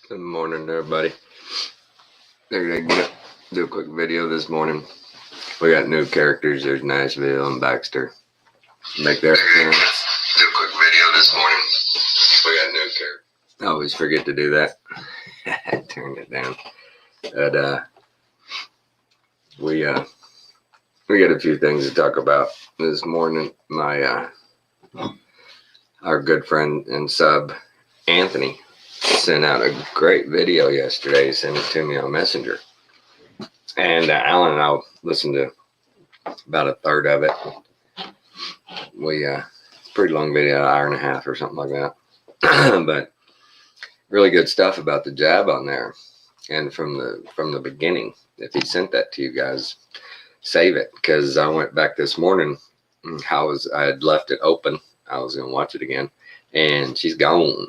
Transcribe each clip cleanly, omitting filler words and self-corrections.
Good morning, everybody. Figured I'd do a quick video this morning. We got new characters. There's Nashville and Baxter. Make their appearance. Do a quick video this morning. We got new characters. I always forget to do that. Turn it down. But we got a few things to talk about this morning. Our good friend and sub Anthony sent out a great video yesterday. He sent it to me on Messenger. And Alan and I listened to about a third of it. It's a pretty long video, an hour and a half or something like that. But really good stuff about the jab on there. And from the beginning, if he sent that to you guys, save it, because I went back this morning. I had left it open. I was gonna watch it again, and she's gone.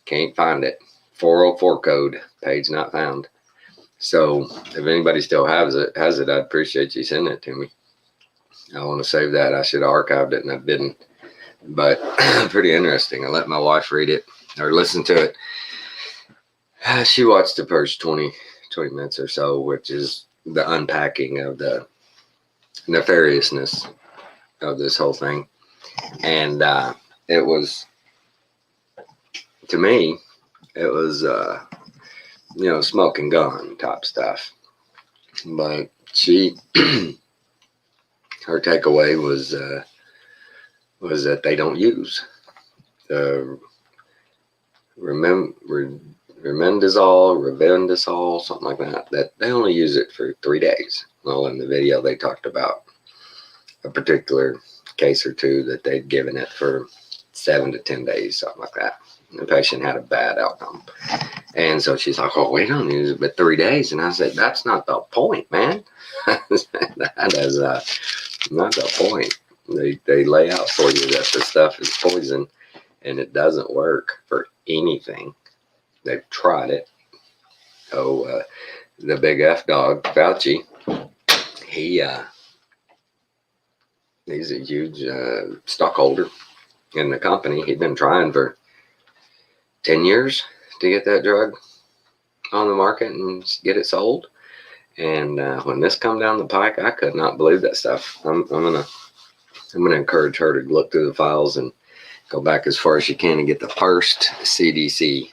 Can't find it. 404 code, page not found. So if anybody still has it, I'd appreciate you sending it to me. I want to save that. I should have archived it, and I didn't. But pretty interesting. I let my wife read it or listen to it. She watched the first 20 minutes or so, which is the unpacking of the nefariousness of this whole thing. And it was, to me, it was, smoke and gun type stuff. But her takeaway was that they don't use remendazole, something like that. That they only use it for 3 days. Well, in the video they talked about a particular case or two that they'd given it for 7 to 10 days, something like that. The patient had a bad outcome. And so she's like, oh, we don't use it but 3 days. And I said, that's not the point, man. That is not the point. They lay out for you that the stuff is poison and it doesn't work for anything. They've tried it. The big F dog, Fauci, he's a huge stockholder in the company. He'd been trying for 10 years to get that drug on the market and get it sold. And when this come down the pike, I could not believe that stuff. I'm gonna encourage her to look through the files and go back as far as she can and get the first CDC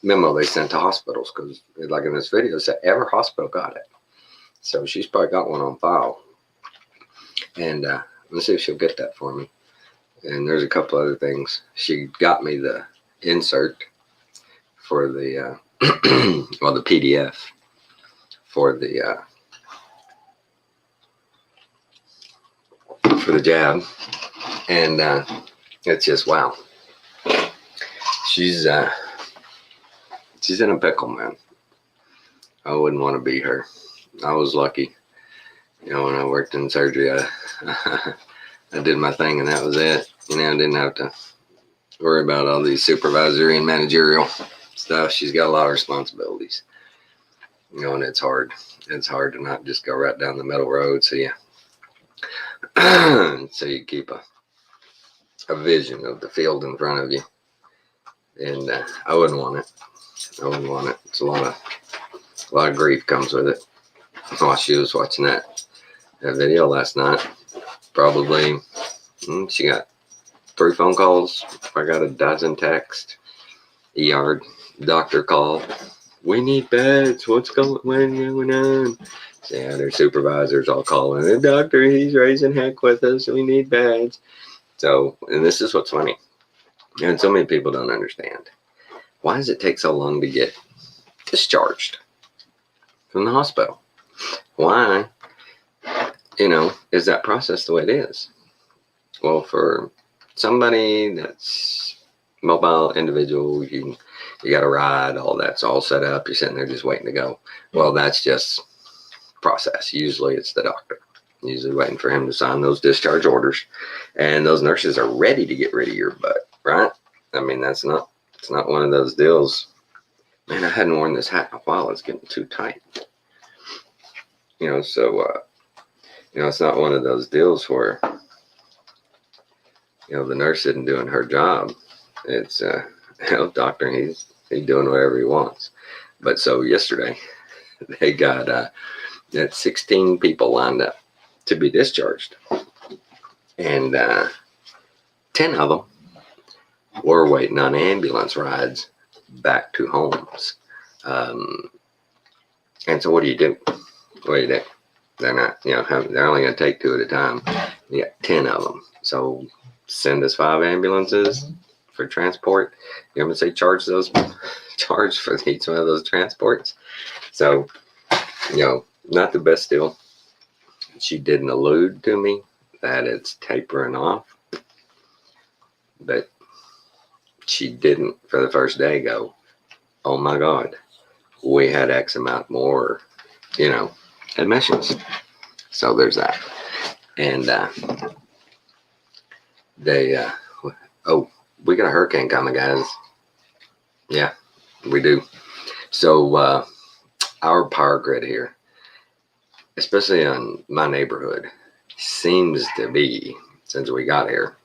memo they sent to hospitals, because like in this video, it said every hospital got it. So she's probably got one on file. And let's see if she'll get that for me. And there's a couple other things. She got me the insert for the well, the PDF for the jab, and it's just wow. She's in a pickle, man. I wouldn't want to be her. I was lucky, when I worked in surgery. I did my thing and that was it. I didn't have to worry about all these supervisory and managerial stuff. She's got a lot of responsibilities, and it's hard. It's hard to not just go right down the middle road. So you keep a vision of the field in front of you. And I wouldn't want it. It's a lot of grief comes with it. While she was watching that video last night, probably she got 3 phone calls. I got a dozen texts. ER doctor call. We need beds. What's going on? So yeah, their supervisors all calling. The doctor, he's raising heck with us. We need beds. So, and this is what's funny. And so many people don't understand. Why does it take so long to get discharged from the hospital? Why, is that process the way it is? Well, for somebody that's mobile individual, you got a ride, all that's all set up. You're sitting there just waiting to go. Well, that's just process. Usually it's the doctor. Usually waiting for him to sign those discharge orders. And those nurses are ready to get rid of your butt, right? I mean, it's not one of those deals. Man, I hadn't worn this hat in a while. It's getting too tight. It's not one of those deals where, the nurse isn't doing her job. It's doctor, he's doing whatever he wants. But so yesterday, they got 16 people lined up to be discharged. And 10 of them were waiting on ambulance rides back to homes. And so what do you do? What do you do? They're not, they're only going to take 2 at a time. You got 10 of them. So send us 5 ambulances for transport. You want me to say charge for each one of those transports? So, not the best deal. She didn't allude to me that it's tapering off, but she didn't for the first day go, oh my God, we had X amount more, admissions. So there's that. And we got a hurricane coming, guys. Yeah, we do. So our power grid here, especially on my neighborhood, seems to be, since we got here,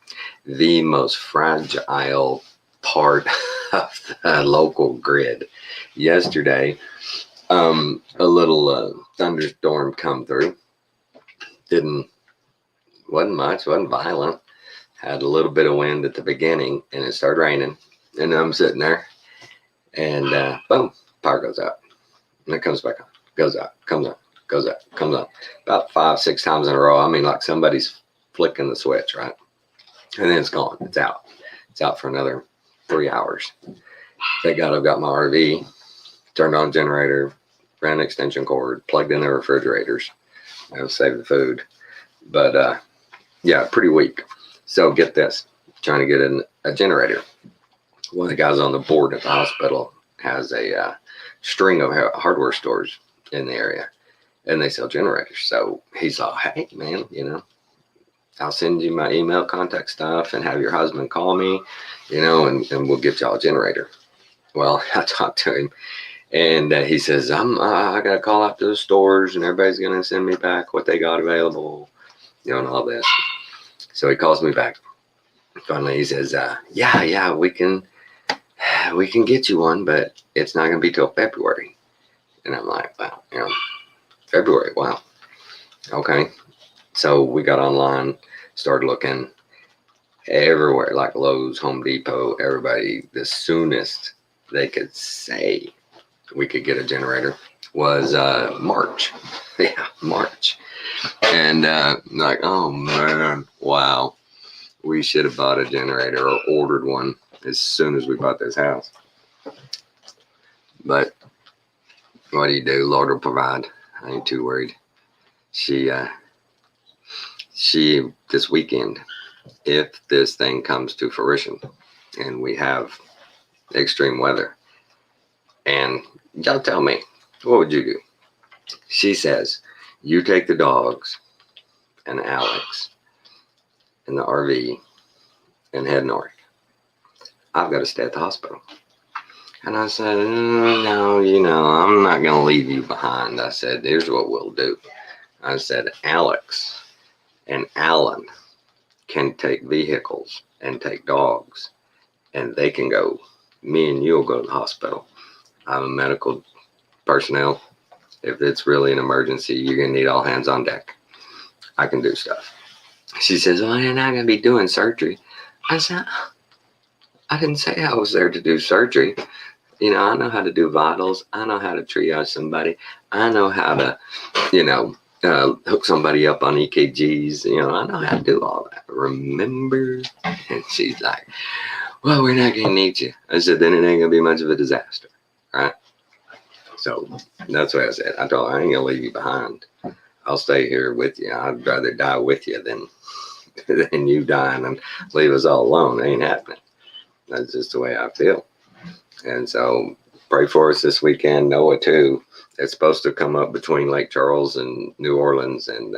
the most fragile part of the local grid. Yesterday, a little thunderstorm come through. Wasn't much, wasn't violent. Had a little bit of wind at the beginning, and it started raining. And I'm sitting there, and boom, power goes out. And it comes back on, goes out, comes on, goes out, comes on. About 5-6 times in a row. I mean, like somebody's flicking the switch, right? And then it's gone. It's out. It's out for another 3 hours. Thank God I've got my RV, turned on generator, ran an extension cord, plugged in the refrigerators. That'll save the food. But yeah, pretty weak. So get this, trying to get a generator. One of the guys on the board at the hospital has a string of hardware stores in the area, and they sell generators. So he's like, hey man, I'll send you my email contact stuff and have your husband call me, and we'll get y'all a generator. Well, I talked to him, and he says, I got to call out to the stores, and everybody's going to send me back what they got available, and all this. So he calls me back. Finally, he says, yeah, we can get you one, but it's not going to be till February. And I'm like, wow, February, wow. Okay. So we got online, started looking everywhere, like Lowe's, Home Depot, everybody. The soonest they could say we could get a generator was March. Yeah, March. And like, oh man, wow. We should have bought a generator or ordered one as soon as we bought this house. But what do you do? Lord will provide. I ain't too worried. She this weekend, if this thing comes to fruition and we have extreme weather, and y'all tell me, what would you do? She says, you take the dogs and Alex in the RV and head north. I've got to stay at the hospital. And I said, no, I'm not going to leave you behind. I said, here's what we'll do. I said, Alex and Alan can take vehicles and take dogs, and they can go. Me and you will go to the hospital. I'm a medical personnel. If it's really an emergency, you're going to need all hands on deck. I can do stuff. She says, well, you're not going to be doing surgery. I said, I didn't say I was there to do surgery. I know how to do vitals. I know how to triage somebody. I know how to, hook somebody up on EKGs. I know how to do all that. Remember? And she's like, well, we're not going to need you. I said, then it ain't going to be much of a disaster. Right? So that's what I said. I told her, I ain't going to leave you behind. I'll stay here with you. I'd rather die with you than you dying and leave us all alone. It ain't happening. That's just the way I feel. And so pray for us this weekend. Noah too. It's supposed to come up between Lake Charles and New Orleans. And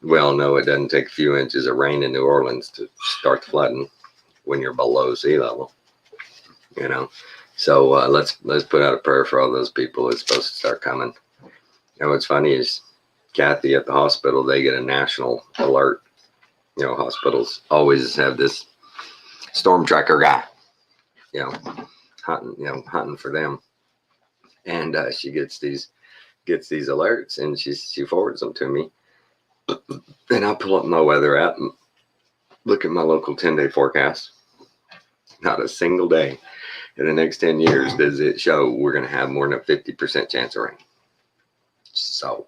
we all know it doesn't take a few inches of rain in New Orleans to start the flooding when you're below sea level. So let's put out a prayer for all those people. It's supposed to start coming. And what's funny is Kathy at the hospital, they get a national alert. Hospitals always have this storm tracker guy. you know, hunting for them. And she gets these alerts, and she forwards them to me. And I pull up my weather app and look at my local 10-day forecast. Not a single day in the next 10 years does it show we're going to have more than a 50% chance of rain. So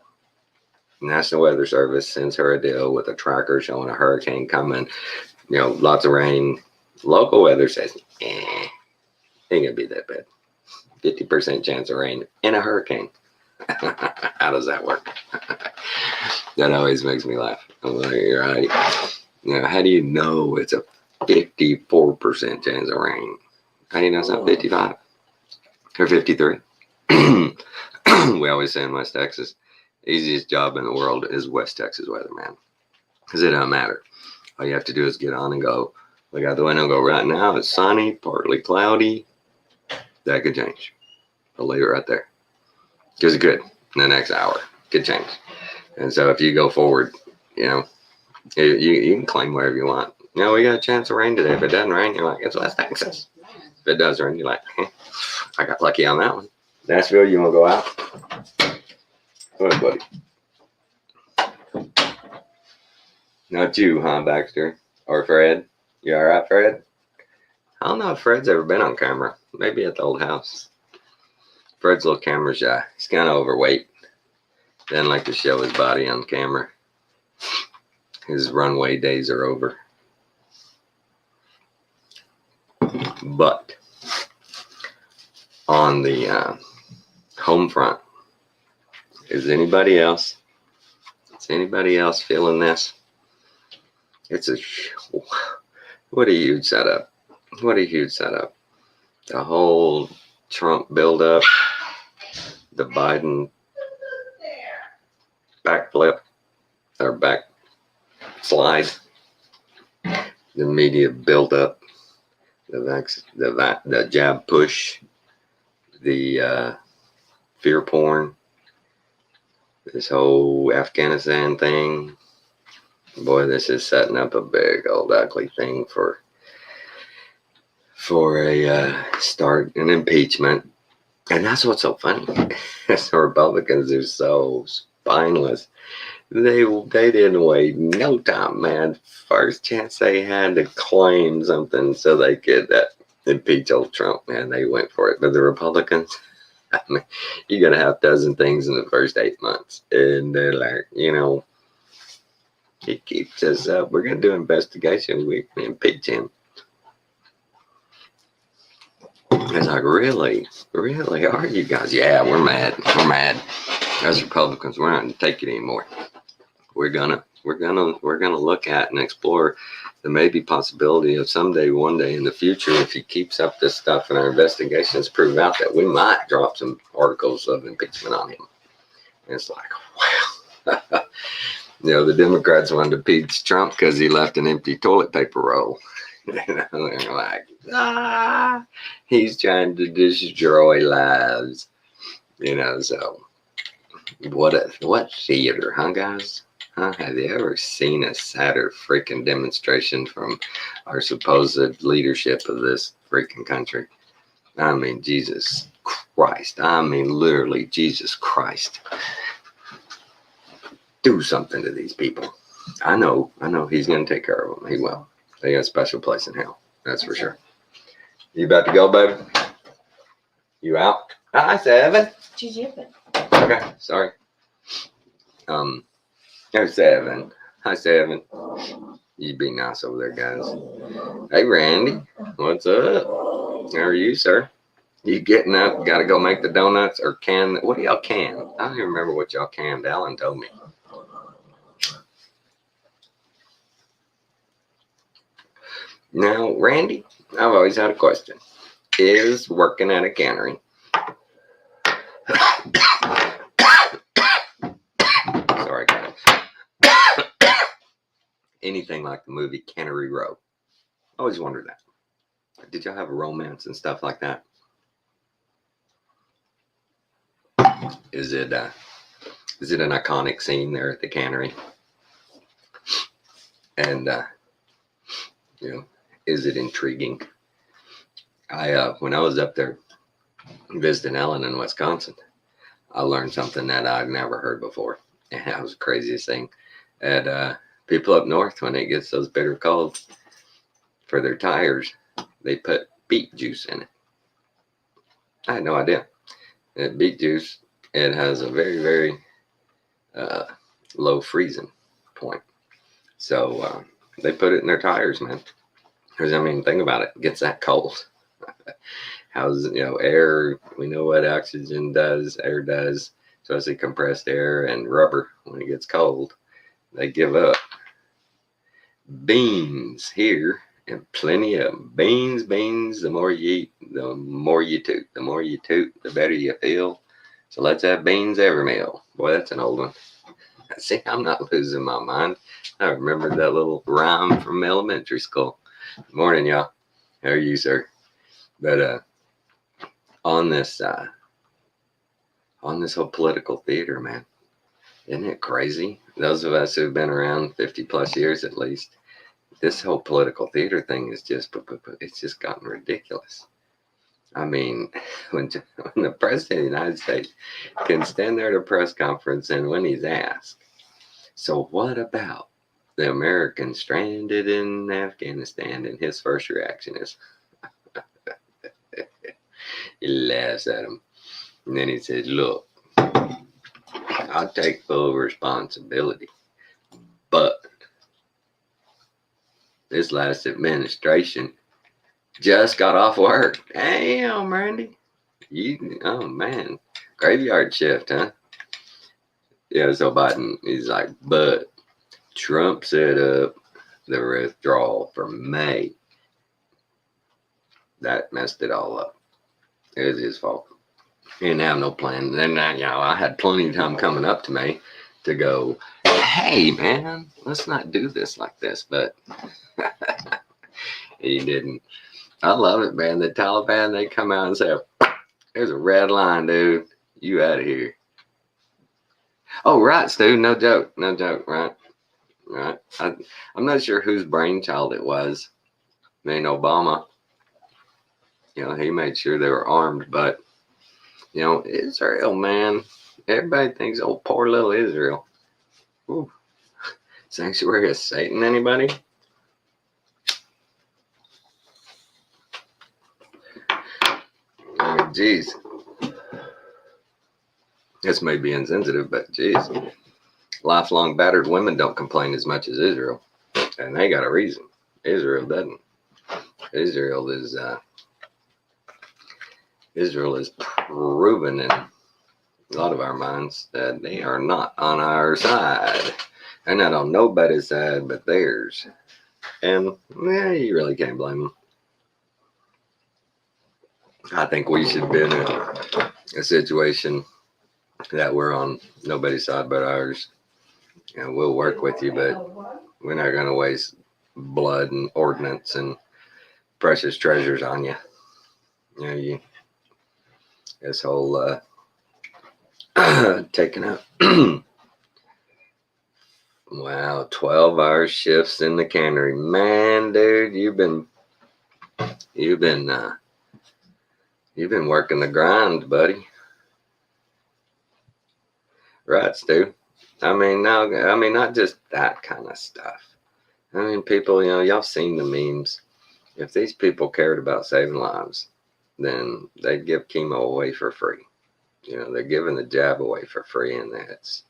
National Weather Service sends her a deal with a tracker showing a hurricane coming, lots of rain. Local weather says, ain't gonna be that bad. 50% chance of rain in a hurricane. How does that work? That always makes me laugh. I'm like, you're right. How do you know it's a 54% chance of rain? How do you know it's not 55 or 53? We always say in West Texas, easiest job in the world is West Texas weatherman, because it doesn't matter. All you have to do is get on and go. Look out the window and go, right now it's sunny, partly cloudy. That could change. I'll leave it right there. Because it could in the next hour. Could change. And so if you go forward, you can claim wherever you want. We got a chance of rain today. If it doesn't rain, you're like, it's West Texas. If it does rain, you're like, I got lucky on that one. Nashville, you want to go out? Go ahead, buddy. Not you, huh, Baxter? Or Fred? You all right, Fred? I don't know if Fred's ever been on camera. Maybe at the old house. Fred's a little camera shy. He's kind of overweight. Doesn't like to show his body on camera. His runway days are over. But on the home front, is anybody else feeling this? What a huge setup. What a huge setup. The whole Trump buildup, the Biden backflip or backslide, the media buildup, the jab push, the fear porn, this whole Afghanistan thing. Boy, this is setting up a big old ugly thing for a start, an impeachment. And that's what's so funny. The Republicans are so spineless. They didn't wait no time, man. First chance they had to claim something so they could impeach old Trump, man, they went for it. But the Republicans, I mean, you got to have a dozen things in the first 8 months. And they're like, he keeps us up. We're going to do investigations. We impeach him. It's like, really are you guys? Yeah, we're mad. As Republicans, we're not going to take it anymore. We're gonna look at and explore the maybe possibility of one day in the future, if he keeps up this stuff and our investigations prove out, that we might drop some articles of impeachment on him. And it's like, wow. The Democrats wanted to impeach Trump because he left an empty toilet paper roll. They're like, he's trying to destroy lives. So what theater, huh, guys? Huh? Have you ever seen a sadder freaking demonstration from our supposed leadership of this freaking country? I mean, Jesus Christ. I mean, literally, Jesus Christ. Do something to these people. I know he's going to take care of them. He will. They got a special place in hell. That's for sure. You about to go, baby? You out? Hi, Seven. Okay, sorry. There's Seven. Hi, Seven. You be nice over there, guys. Hey, Randy. What's up? How are you, sir? You getting up? Got to go make the donuts or can? What do y'all can? I don't even remember what y'all canned. Alan told me. Now, Randy, I've always had a question. Is working at a cannery sorry, guys. Anything like the movie Cannery Row? I always wondered that. Did y'all have a romance and stuff like that? Is it an iconic scene there at the cannery? And is it intriguing? When I was up there visiting Ellen in Wisconsin, I learned something that I'd never heard before. And that was the craziest thing. And people up north, when it gets those bitter cold for their tires, they put beet juice in it. I had no idea. And beet juice, it has a very, very low freezing point. So they put it in their tires, man. Because, I mean, think about it. It gets that cold. How's, air, we know what oxygen does, air does, especially compressed air and rubber when it gets cold. They give up. Beans here, and plenty of them. Beans, the more you eat, the more you toot. The more you toot, the better you feel. So let's have beans every meal. Boy, that's an old one. See, I'm not losing my mind. I remember that little rhyme from elementary school. Good morning, y'all. How are you, sir? But on this whole political theater, man, isn't it crazy? Those of us who've been around 50 plus years at least, this whole political theater thing is it's just gotten ridiculous. I mean, when the president of the United States can stand there at a press conference and when he's asked, so what about the Americans stranded in Afghanistan? And his first reaction is, he laughs at him. And then he says, look, I'll take full responsibility. But this last administration just got off work. Damn, Randy. Oh, man. Graveyard shift, huh? Yeah, so Biden, he's like, but Trump set up the withdrawal for May. That messed it all up. It was his fault. He didn't have no plan. Then, I had plenty of time coming up to me to go, hey, man, let's not do this like this. But he didn't. I love it, man. The Taliban, they come out and say, there's a red line, dude. You out of here. Oh, right, Stu. No joke, right? Right. I'm not sure whose brainchild it was. I mean, Obama, he made sure they were armed. But, Israel, man, everybody thinks, oh, poor little Israel. Ooh. Sanctuary of Satan, anybody? I mean, geez. This may be insensitive, but geez. Lifelong battered women don't complain as much as Israel. And they got a reason. Israel doesn't. Israel is proven in a lot of our minds that they are not on our side. They're not on nobody's side but theirs. And you really can't blame them. I think we should be in a situation that we're on nobody's side but ours. We'll work with you, but we're not going to waste blood and ordnance and precious treasures on you. This whole taking out. Wow, 12-hour shifts in the cannery. Man, dude, you've been working the grind, buddy. Right, Stu? I mean, not just that kind of stuff. I mean, people, y'all seen the memes. If these people cared about saving lives, then they'd give chemo away for free. They're giving the jab away for free, and that's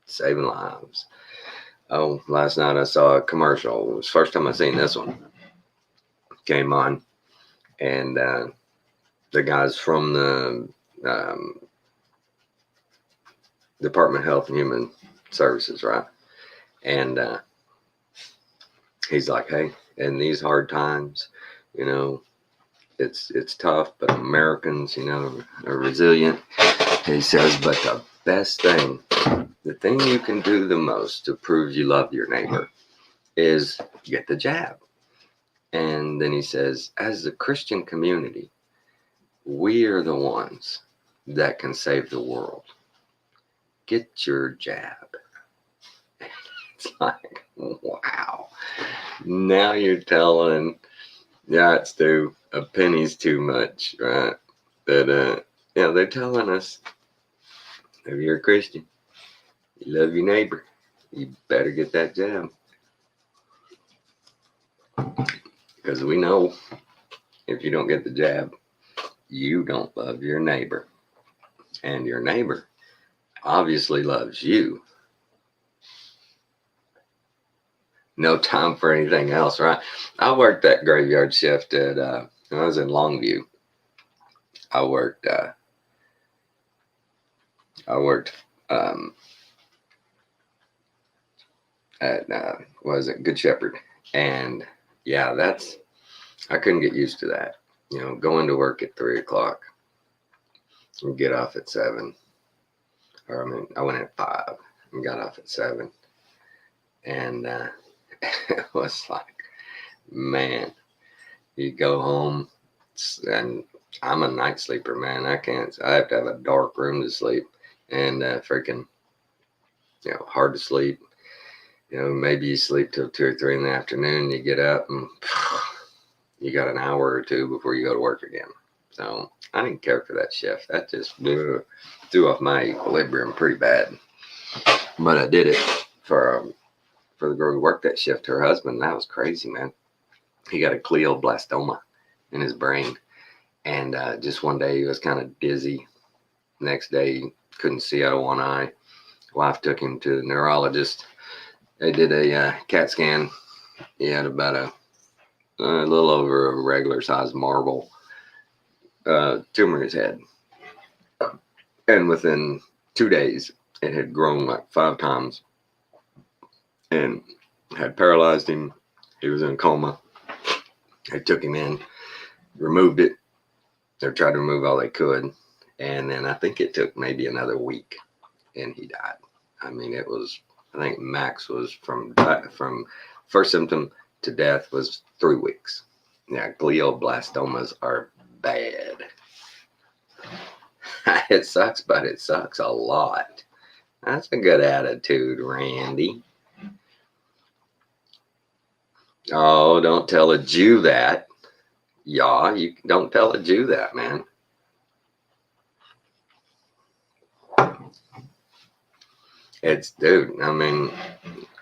saving lives. Oh, last night I saw a commercial. It was the first time I seen this one. Came on, and the guys from the Department of Health and Human Services, right? And he's like, hey, in these hard times, it's tough, but Americans, are resilient. He says, but the thing you can do the most to prove you love your neighbor is get the jab. And then he says, as a Christian community, we are the ones that can save the world. Get your jab. It's like, wow. Now you're telling Yeah, it's too. A penny's too much, right? But they're telling us if you're a Christian, you love your neighbor, you better get that jab. Because we know if you don't get the jab, you don't love your neighbor. And your neighbor obviously loves you. No time for anything else, right? I worked that graveyard shift at, when I was in Longview. I worked, um, at, was it Good Shepherd? And yeah, I couldn't get used to that. Going to work at 3 o'clock and get off at 7. Or I went at 5 and got off at 7. And it was like, man, you go home and I'm a night sleeper, man. I have to have a dark room to sleep, and freaking, hard to sleep. Maybe you sleep till 2 or 3 in the afternoon, you get up and you got an hour or two before you go to work again. So I didn't care for that shift. That just threw off my equilibrium pretty bad. But I did it for the girl who worked that shift, her husband. That was crazy, man. He got a glioblastoma in his brain. And just one day he was kind of dizzy. Next day he couldn't see out of one eye. Wife took him to the neurologist. They did a CAT scan. He had about a little over a regular sized marble tumor in his head. And within 2 days, it had grown like 5 times and had paralyzed him. He was in a coma. They took him in, removed it. They tried to remove all they could. And then I think it took maybe another week and he died. I think max was from first symptom to death was 3 weeks. Yeah, glioblastomas are bad. It sucks, but it sucks a lot. That's a good attitude, Randy. Oh, don't tell a Jew that. Yeah, you don't tell a Jew that, man. Dude,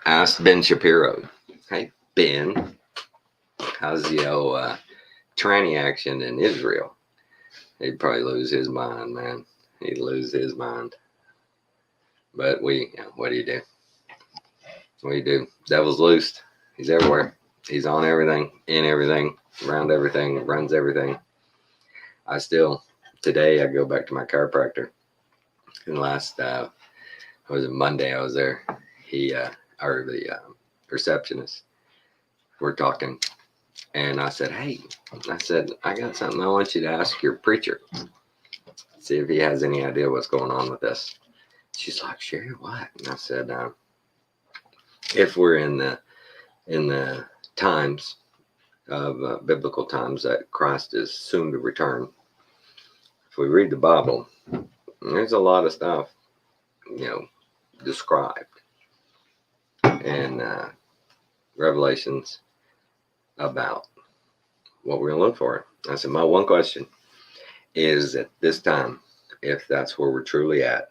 ask Ben Shapiro. Hey, Ben, how's the old tranny action in Israel? He'd probably lose his mind, man. He'd lose his mind. But what do you do? What do you do? Devil's loosed. He's everywhere. He's on everything, in everything, around everything, runs everything. Today I go back to my chiropractor. And last, was it Monday I was there. Or the receptionist, we're talking. And I said, hey, I got something I want you to ask your preacher. See if he has any idea what's going on with this. She's like, sure, what? And I said, if we're in the times of biblical times that Christ is soon to return, if we read the Bible, there's a lot of stuff, described in Revelations about what we're going to look for. I said, my one question is at this time, if that's where we're truly at,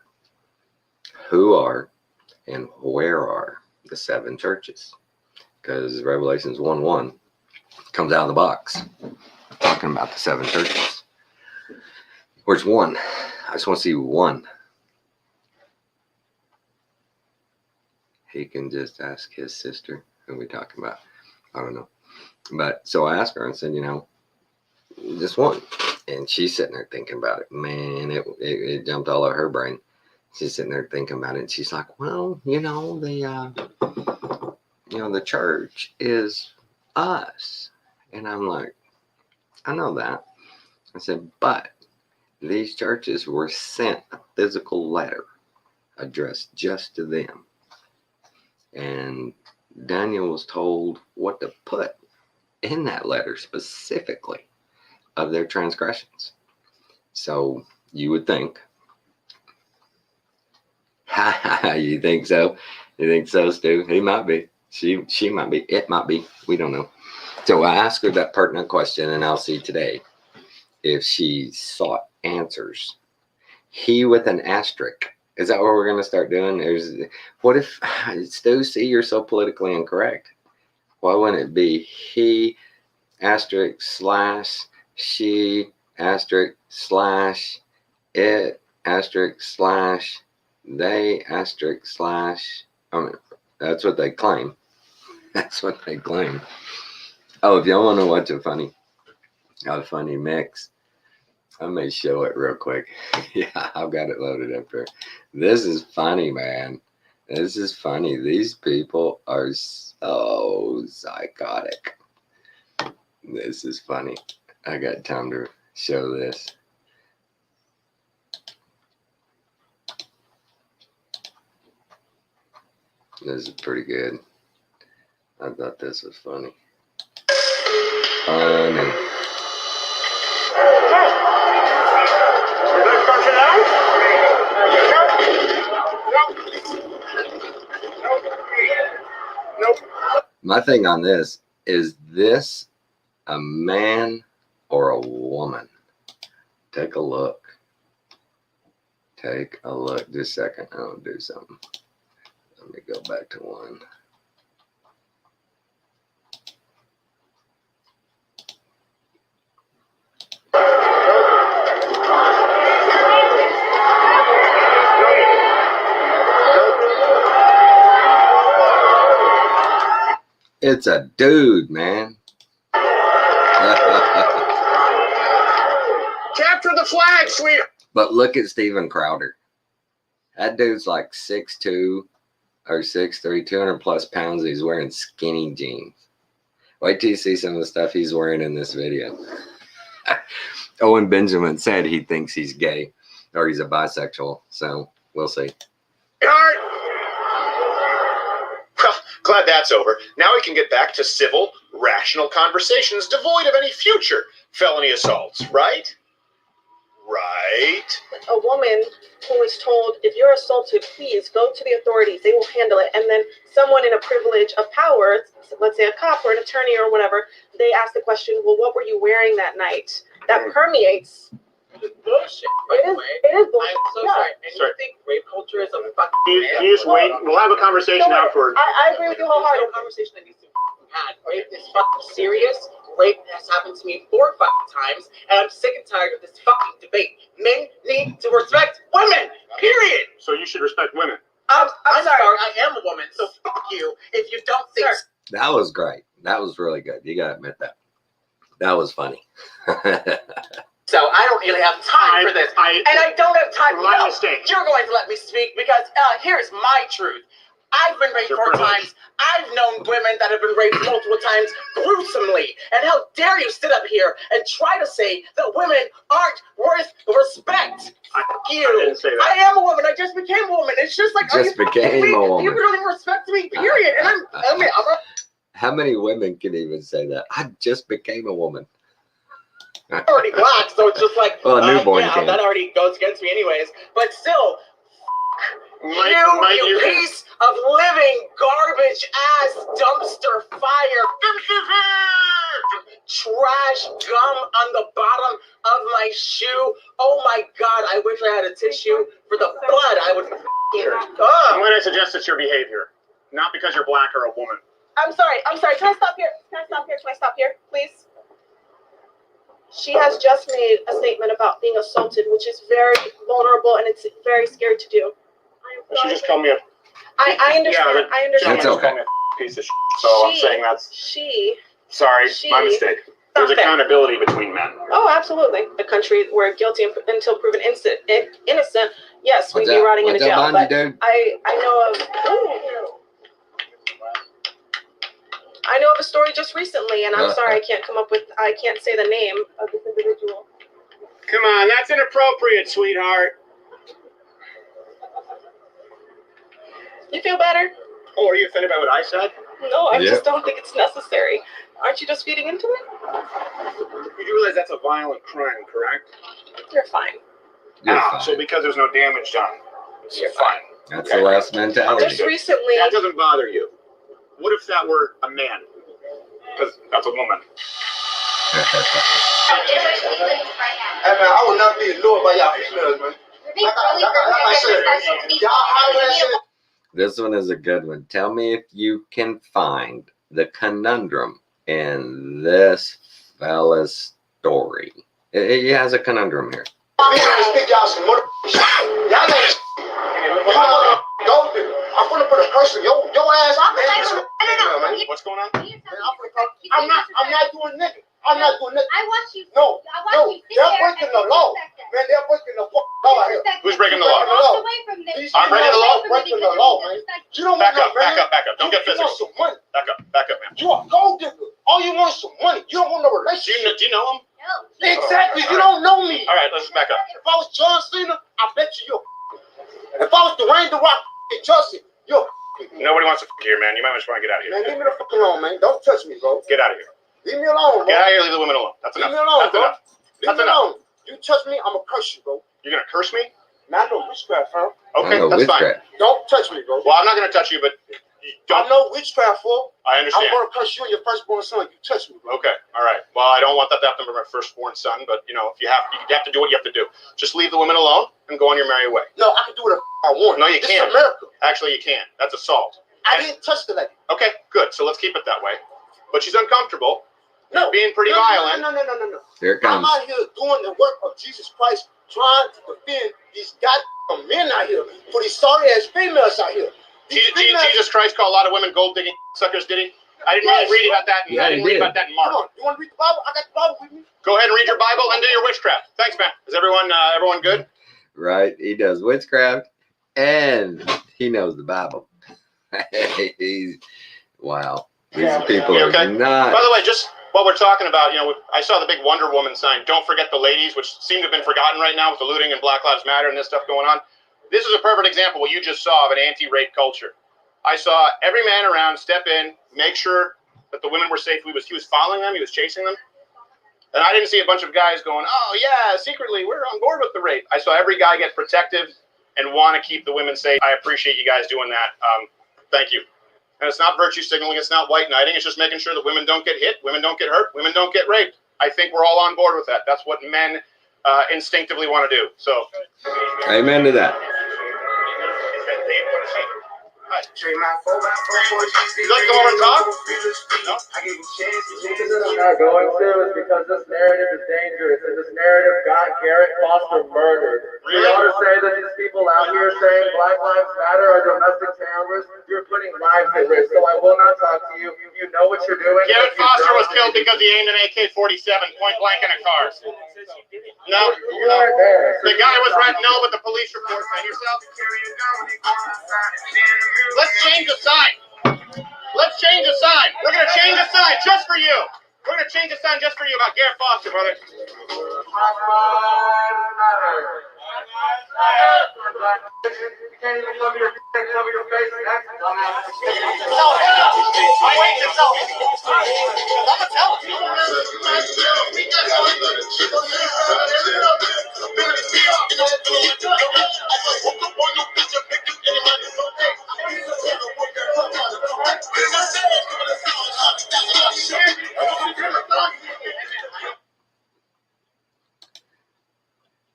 who are and where are the 7 churches? Because Revelations 1:1 comes out of the box talking about the 7 churches. Where's one? I just want to see one. He can just ask his sister who we talking about. I don't know. But so I asked her and said, just one. And she's sitting there thinking about it. Man, it jumped all over her brain. She's sitting there thinking about it. And she's like, well, the church is us. And I'm like, I know that. I said, but these churches were sent a physical letter addressed just to them. And Daniel was told what to put in that letter specifically of their transgressions. So you would think, you think so? You think so, Stu? He might be. She might be. It might be. We don't know. So I asked her that pertinent question, and I'll see today if she sought answers. He with an asterisk. Is that what we're going to start doing? What if, Stu, see, you're so politically incorrect. Why wouldn't it be he asterisk slash she asterisk slash it asterisk slash they asterisk slash? I mean, that's what they claim. That's what they claim. Oh, if y'all want to watch a funny mix, I may show it real quick. Yeah, I've got it loaded up here. This is funny, man. This is funny. These people are so psychotic. This is funny. I got time to show this. This is pretty good. I thought this was funny. Funny. My thing on this is this a man or a woman? Take a look. Take a look. Just a second. I'll do something. Let me go back to one. It's a dude, man. Capture the flag, sweet. But look at Steven Crowder. That dude's like 6'2" or 6'3", 200 plus pounds. He's wearing skinny jeans. Wait till you see some of the stuff he's wearing in this video. Owen Benjamin said he thinks he's gay or he's a bisexual. So we'll see. Glad that's over. Now we can get back to civil, rational conversations devoid of any future felony assaults, right? Right. A woman who was told, if you're assaulted, please go to the authorities. They will handle it. And then someone in a privilege of power, let's say a cop or an attorney or whatever, they ask the question, well, what were you wearing that night? That permeates. It's bullshit. It is bullshit. I'm so sorry. And you think rape culture is a fucking Can you just wait? We'll have a conversation afterwards. I agree with you wholeheartedly. There's no conversation that needs to be had. Rape is fucking serious. Rape has happened to me 4 fucking times, and I'm sick and tired of this fucking debate. Men need to respect women. Period. So you should respect women. I'm sorry. I am a woman, so fuck you if you don't think. That was great. That was really good. You gotta admit that. That was funny. So I don't really have time for this. And I don't have time. My mistake. You're going to let me speak because here's my truth. I've been raped 4 times. I've known women that have been raped multiple times gruesomely. And how dare you sit up here and try to say that women aren't worth respect? You. I didn't say that. I am a woman. I just became a woman. It's just like, Just became a woman. You really respect me, period. And I'm How many women can even say that? I just became a woman. already black, so it's just like, Well, a newborn yeah, can. that already goes against me anyways. But still, you piece of living garbage ass dumpster fire. Trash gum on the bottom of my shoe. Oh my God, I wish I had a tissue for the blood. I would. I'm going to suggest it's your behavior, not because you're black or a woman. I'm sorry. Can I stop here? Can I stop here, please? She has just made a statement about being assaulted, which is very vulnerable and it's very scary to do. She just called me a... I understand. Yeah, I understand. That's okay. Piece of shit. So I'm saying that's... Sorry, my mistake. There's accountability between men. Oh, absolutely. A country where guilty until proven innocent, yes, we'd be rotting in a jail. But I know of a story just recently, and I'm sorry, I can't say the name of this individual. Come on, that's inappropriate, sweetheart. You feel better? Oh, are you offended by what I said? No, I just don't think it's necessary. Aren't you just feeding into it? You do realize that's a violent crime, correct? You're fine. So because there's no damage done, you're fine. That's the last mentality. Just recently. That doesn't bother you. What if that were a man? Because that's a woman. Hey man, I will not be ignored by y'all females, man. Like I said, y'all holler. This one is a good one. Tell me if you can find the conundrum in this fella's story. He has a conundrum here. Y'all some mother shit. Y'all ain't I'm gonna put a curse in your ass. What's going on? I'm not doing nothing. I'm not doing nothing. I watch you. No, I watch no, you sit they're there breaking and the law. disrespect them. Man, they're breaking the law out here. Who's breaking the law? Walk away from them. These I'm breaking the law. breaking the law, man. You don't Back want up, no back money. up, back up. Don't get You want physical. some money. Back up, man. You are gold digger. All you want is some money. You don't want no Do relationship. you know him? No. Exactly. You don't know me. All right, let's back up. If I was John Cena, I bet you. If I was Dwayne The Rock Johnson, you're. Nobody wants to here, man. You might just want to get out of Man, here. leave me the fuck alone, man. Don't touch me, bro. Get out of here. Leave me alone, bro. Get out of here. Leave the women alone. That's Leave enough. me alone, That's bro. enough. Leave That's me enough. alone. You touch me, I'm gonna curse you, bro. You're gonna curse me? Man, I know witchcraft, fam. Okay, I know that's fine. witchcraft. Don't touch me, bro. Well, I'm not gonna touch you, but I know witchcraft, fool. I I'm understand. gonna curse you and your firstborn son. You touch me, bro. Okay, all right. Well, I don't want that to happen to my firstborn son, but you know, if you have to do what you have to do. Just leave the women alone and go on your merry way. No, I can do whatever I want. No, you This can't. is America. Actually, you can't. That's assault. I didn't touch the lady. Okay, good. So let's keep it that way. But she's uncomfortable. No. You're being pretty violent. No. Here it I'm comes. out here doing the work of Jesus Christ, trying to defend these goddamn men out here for these sorry ass females out here. These females- Jesus Christ called a lot of women gold digging suckers, did he? I didn't really read about that. Yeah, I didn't he read did. about that in Come Mark. on, you want to read the Bible? I got the Bible with me. Go ahead and read your Bible and do your witchcraft. Thanks, man. Is everyone good? Right? He does witchcraft and he knows the Bible. Wow. These people You are okay? not. By the way, just while we're talking about, I saw the big Wonder Woman sign. Don't forget the ladies, which seem to have been forgotten right now with the looting and Black Lives Matter and this stuff going on. This is a perfect example what you just saw of an anti-rape culture. I saw every man around step in, make sure that the women were safe. He was following them. He was chasing them. And I didn't see a bunch of guys going, oh, yeah, secretly, we're on board with the rape. I saw every guy get protective and want to keep the women safe. I appreciate you guys doing that. Thank you. And it's not virtue signaling. It's not white knighting. It's just making sure that women don't get hit, women don't get hurt, women don't get raped. I think we're all on board with that. That's what men instinctively want to do. So, Amen to that. you like to come over and talk? No? I'm not going to is because this narrative is dangerous, and this narrative got Garrett Foster murdered. Really? We ought to say that these people out here saying Black Lives Matter are domestic terrorists, you're putting lives at risk, so I will not talk to you. You know what you're doing. Garrett Foster was killed because he aimed an AK-47 point blank in a car. No, You weren't there. the guy was right. No, but the police report said yourself. Let's change the sign. Let's change the sign. We're gonna change the sign just for you. We're gonna change the sign just for you about Garrett Foster, brother. You can't even cover your face. That's dumbass. I'm waiting to tell you. I'm gonna tell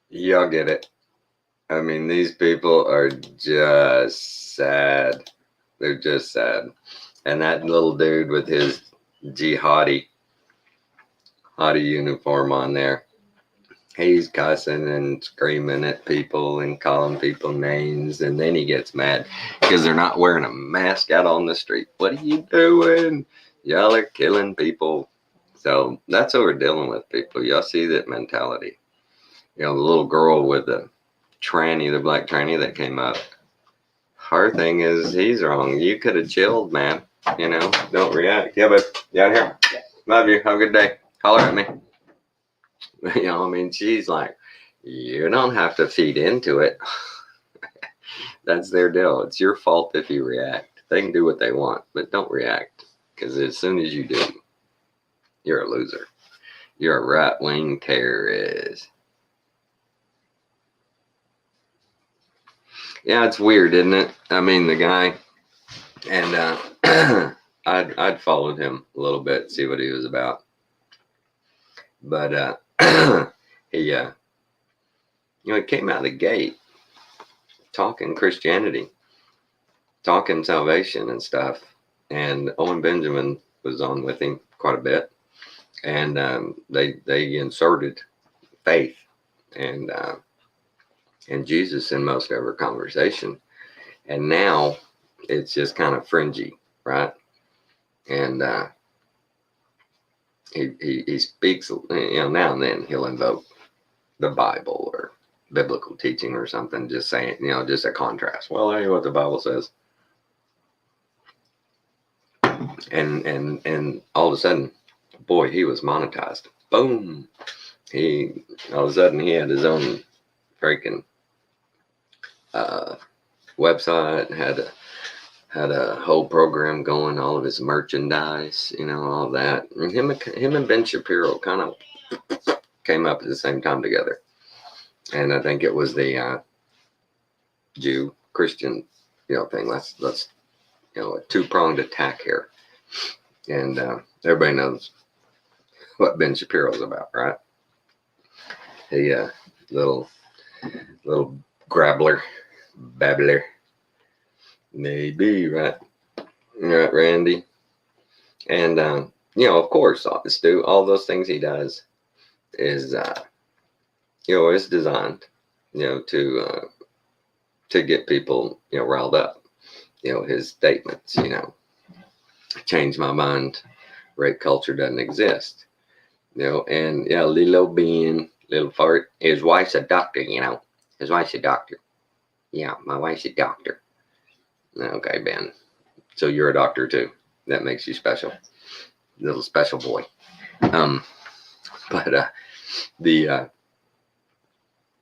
Y'all get it. I mean, these people are just sad. They're just sad. And that little dude with his jihadi uniform on there, he's cussing and screaming at people and calling people names, and then he gets mad because they're not wearing a mask out on the street. What are you doing? Y'all are killing people. So that's what we're dealing with, people. Y'all see that mentality. The little girl with the tranny, the black tranny that came up. Her thing is, he's wrong. You could have chilled, man. Don't react. Yeah, but down here. Love you. Have a good day. Holler at me. She's like, you don't have to feed into it. That's their deal. It's your fault if you react. They can do what they want, but don't react. Because as soon as you do, you're a loser. You're a right-wing terrorist. Yeah, it's weird, isn't it? The guy, and I'd followed him a little bit, see what he was about. But he he came out of the gate talking Christianity, talking salvation and stuff. And Owen Benjamin was on with him quite a bit, and they inserted faith and Jesus in most of our conversation. And now it's just kind of fringy, right? And he speaks, now and then he'll invoke the Bible or biblical teaching or something, just saying, just a contrast. Well, hey, what the Bible says. And all of a sudden, boy, he was monetized. Boom. All of a sudden he had his own freaking website, had a whole program going, all of his merchandise, all that. And him and Ben Shapiro kind of came up at the same time together. And I think it was the Jew Christian, thing. Let's a two-pronged attack here. And everybody knows what Ben Shapiro's about, right? He little grabbler, babbler. Maybe, right, Randy. And of course, Stu, all those things he does is is designed to get people riled up. His statements, change my mind, rape culture doesn't exist, and little Ben, little fart, his wife's a doctor, his wife's a doctor. Yeah, my wife's a doctor. Okay, Ben, so you're a doctor too. That makes you special, little special boy. But the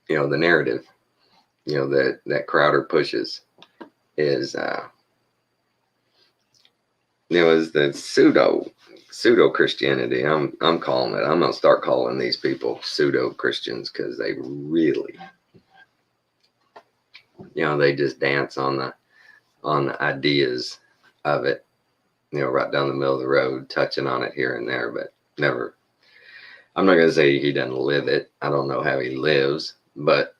the narrative that Crowder pushes is is the pseudo Christianity. I'm calling it. I'm gonna start calling these people pseudo Christians, because they really they just dance on the ideas of it, right down the middle of the road, touching on it here and there, but never. I'm not gonna say he doesn't live it. I don't know how he lives, but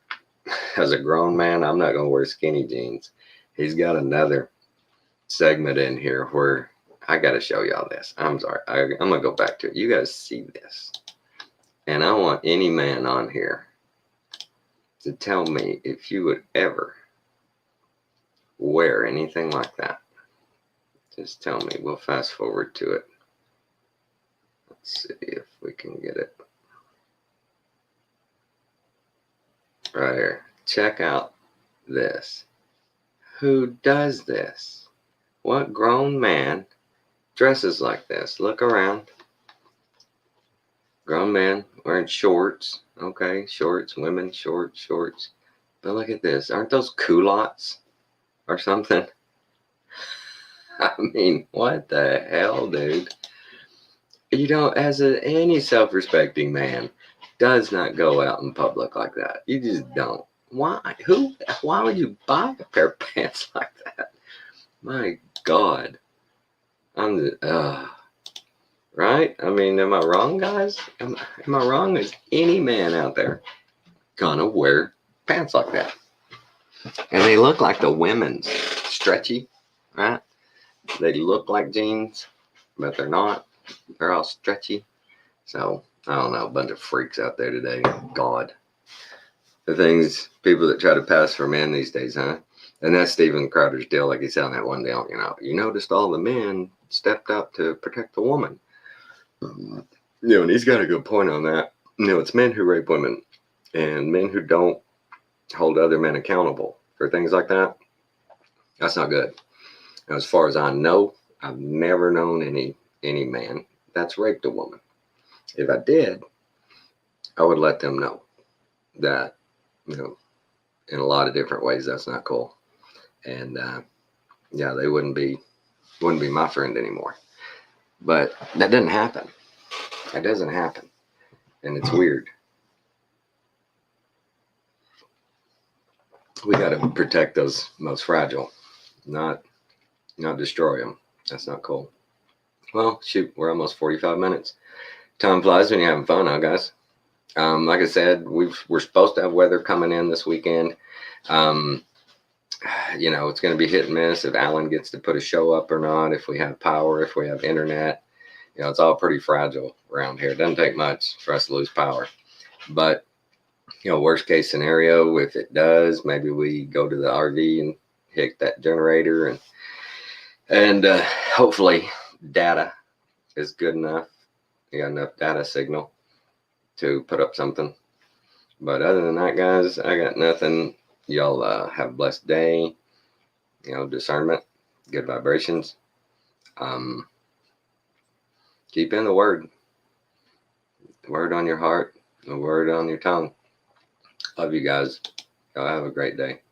as a grown man, I'm not gonna wear skinny jeans. He's got another segment in here where I got to show y'all this. I'm sorry. I'm going to go back to it. You guys see this. And I want any man on here to tell me if you would ever wear anything like that. Just tell me. We'll fast forward to it. Let's see if we can get it. Right here. Check out this. Who does this? What grown man dresses like this? Look around. Grown man wearing shorts. Okay, shorts, women, shorts. But look at this. Aren't those culottes or something? I mean, what the hell, dude? As any self-respecting man does not go out in public like that. You just don't. Why? Why would you buy a pair of pants like that? My God. Right? I mean, am I wrong, guys? Am I wrong? Is any man out there gonna wear pants like that? And they look like the women's, stretchy, right? They look like jeans, but they're not. They're all stretchy. So, I don't know, a bunch of freaks out there today. God. The things, people that try to pass for men these days, huh? And that's Steven Crowder's deal, like he said on that one deal, you noticed all the men stepped up to protect the woman. And he's got a good point on that. It's men who rape women and men who don't hold other men accountable for things like that. That's not good. Now, as far as I know, I've never known any man that's raped a woman. If I did, I would let them know that, in a lot of different ways, that's not cool. And they wouldn't be my friend anymore. But that doesn't happen. That doesn't happen. And it's weird. We got to protect those most fragile, not destroy them. That's not cool. Well, shoot, we're almost 45 minutes. Time flies when you're having fun, huh, guys? Like I said, we're supposed to have weather coming in this weekend. You know, it's going to be hit and miss if Alan gets to put a show up or not, if we have power, if we have internet. You know, it's all pretty fragile around here. It doesn't take much for us to lose power. But, you know, worst case scenario, if it does, maybe we go to the RV and hit that generator, and hopefully data is good enough. You got enough data signal to put up something. But other than that, guys, I got nothing. Y'all have a blessed day. You know, discernment, good vibrations. Keep in the word on your heart, the word on your tongue. Love you guys. Y'all have a great day.